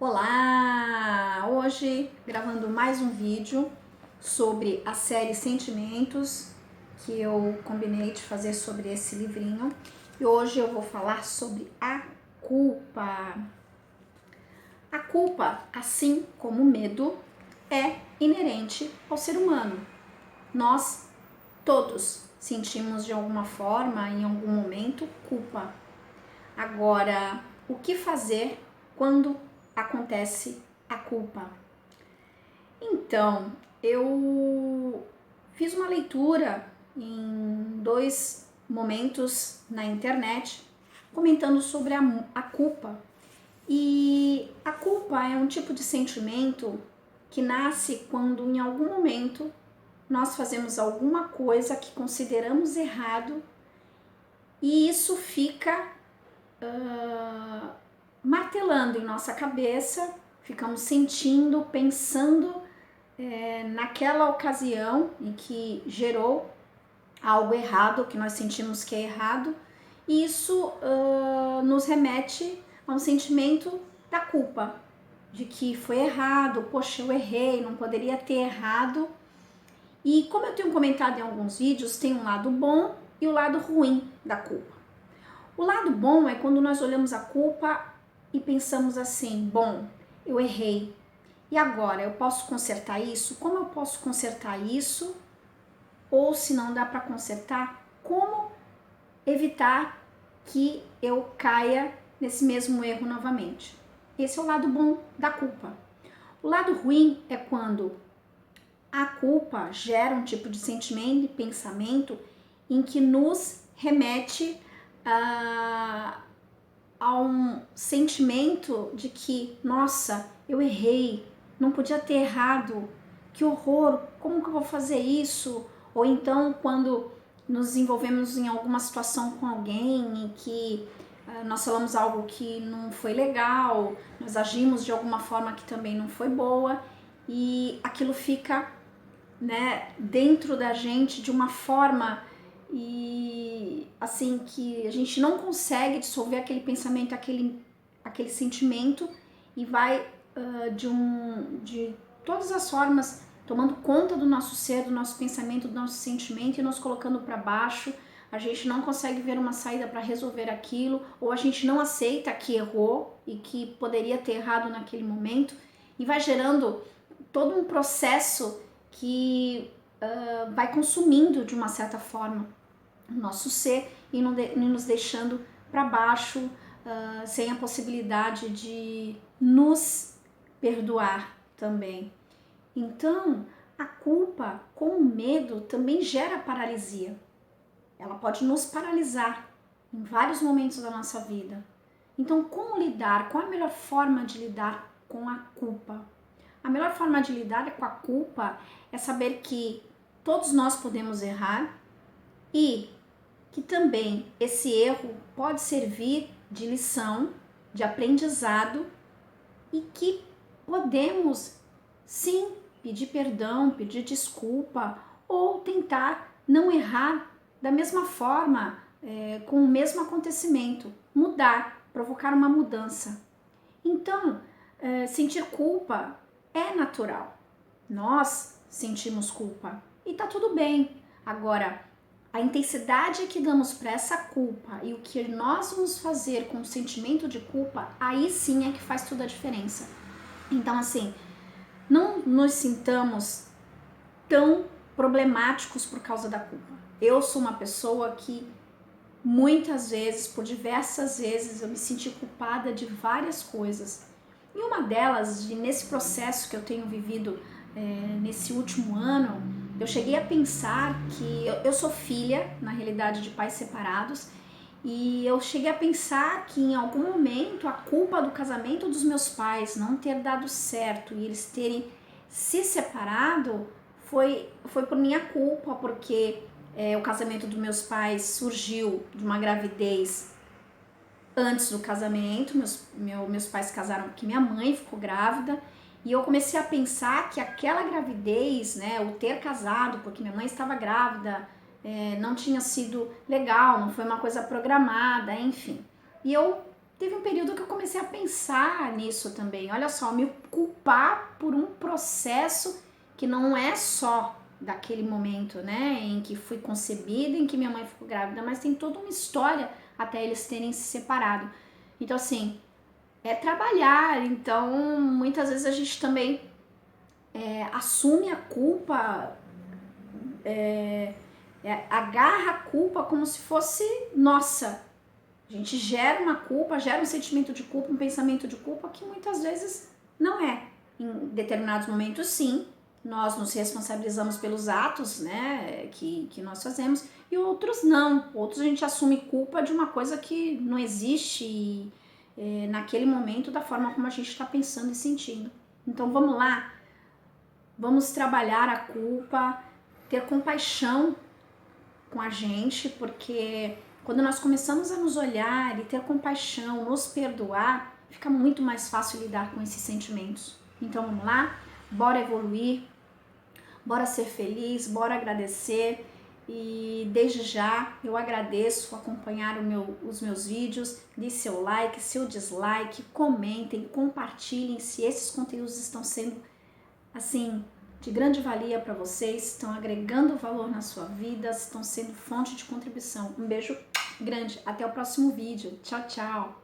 Olá! Hoje gravando mais um vídeo sobre a série Sentimentos que eu combinei de fazer sobre esse livrinho e hoje eu vou falar sobre a culpa. A culpa, assim como o medo, é inerente ao ser humano. Nós todos sentimos de alguma forma, em algum momento, culpa. Agora, o que fazer quando acontece a culpa? Então, eu fiz uma leitura em dois momentos na internet comentando sobre a culpa. E a culpa é um tipo de sentimento que nasce quando em algum momento nós fazemos alguma coisa que consideramos errado e isso fica martelando em nossa cabeça, ficamos sentindo, pensando naquela ocasião em que gerou algo errado, que nós sentimos que é errado, e isso nos remete a um sentimento da culpa, de que foi errado, poxa, eu errei, não poderia ter errado. E como eu tenho comentado em alguns vídeos, tem um lado bom e o lado ruim da culpa. O lado bom é quando nós olhamos a culpa e pensamos assim, bom, eu errei, e agora eu posso consertar isso? Como eu posso consertar isso? Ou se não dá para consertar, como evitar que eu caia nesse mesmo erro novamente? Esse é o lado bom da culpa. O lado ruim é quando a culpa gera um tipo de sentimento e pensamento em que nos remete a um sentimento de que, nossa, eu errei, não podia ter errado, que horror, como que eu vou fazer isso? Ou então quando nos envolvemos em alguma situação com alguém e que nós falamos algo que não foi legal, nós agimos de alguma forma que também não foi boa e aquilo fica, né, dentro da gente de uma forma e assim que a gente não consegue dissolver aquele pensamento, aquele sentimento e vai de todas as formas tomando conta do nosso ser, do nosso pensamento, do nosso sentimento e nos colocando para baixo. A gente não consegue ver uma saída para resolver aquilo, ou a gente não aceita que errou e que poderia ter errado naquele momento e vai gerando todo um processo que vai consumindo de uma certa forma o nosso ser e nos deixando para baixo, sem a possibilidade de nos perdoar também. Então, a culpa com o medo também gera paralisia. Ela pode nos paralisar em vários momentos da nossa vida. Então, como lidar? Qual a melhor forma de lidar com a culpa? A melhor forma de lidar com a culpa é saber que todos nós podemos errar e que também esse erro pode servir de lição, de aprendizado e que podemos sim pedir perdão, pedir desculpa ou tentar não errar da mesma forma, com o mesmo acontecimento, mudar, provocar uma mudança. Então, sentir culpa é natural. Nós sentimos culpa e tá tudo bem. Agora, a intensidade que damos para essa culpa e o que nós vamos fazer com o sentimento de culpa, aí sim é que faz toda a diferença. Então, assim, não nos sintamos tão problemáticos por causa da culpa. Eu sou uma pessoa que muitas vezes, por diversas vezes, eu me senti culpada de várias coisas. E uma delas, nesse processo que eu tenho vivido nesse último ano, eu cheguei a pensar que eu sou filha, na realidade, de pais separados, e eu cheguei a pensar que em algum momento a culpa do casamento dos meus pais não ter dado certo e eles terem se separado foi por minha culpa, porque o casamento dos meus pais surgiu de uma gravidez antes do casamento. Meus pais se casaram porque minha mãe ficou grávida e eu comecei a pensar que aquela gravidez, né, o ter casado porque minha mãe estava grávida, não tinha sido legal, não foi uma coisa programada, enfim. E eu teve um período que eu comecei a pensar nisso também. Olha só, me culpar por um processo que não é só daquele momento, né, em que fui concebida, em que minha mãe ficou grávida, mas tem toda uma história até eles terem se separado. Então, assim, é trabalhar. Então, muitas vezes a gente também assume a culpa, agarra a culpa como se fosse nossa. A gente gera uma culpa, gera um sentimento de culpa, um pensamento de culpa que muitas vezes não é. Em determinados momentos, sim, nós nos responsabilizamos pelos atos, né, que nós fazemos, e outros não. Outros a gente assume culpa de uma coisa que não existe naquele momento, da forma como a gente está pensando e sentindo. Então vamos lá, vamos trabalhar a culpa, ter compaixão com a gente, porque quando nós começamos a nos olhar e ter compaixão, nos perdoar, fica muito mais fácil lidar com esses sentimentos. Então vamos lá, bora evoluir, bora ser feliz, bora agradecer. E desde já eu agradeço acompanhar os meus vídeos. Dê seu like, seu dislike, comentem, compartilhem se esses conteúdos estão sendo assim de grande valia para vocês, estão agregando valor na sua vida, estão sendo fonte de contribuição. Um beijo grande, até o próximo vídeo. Tchau, tchau!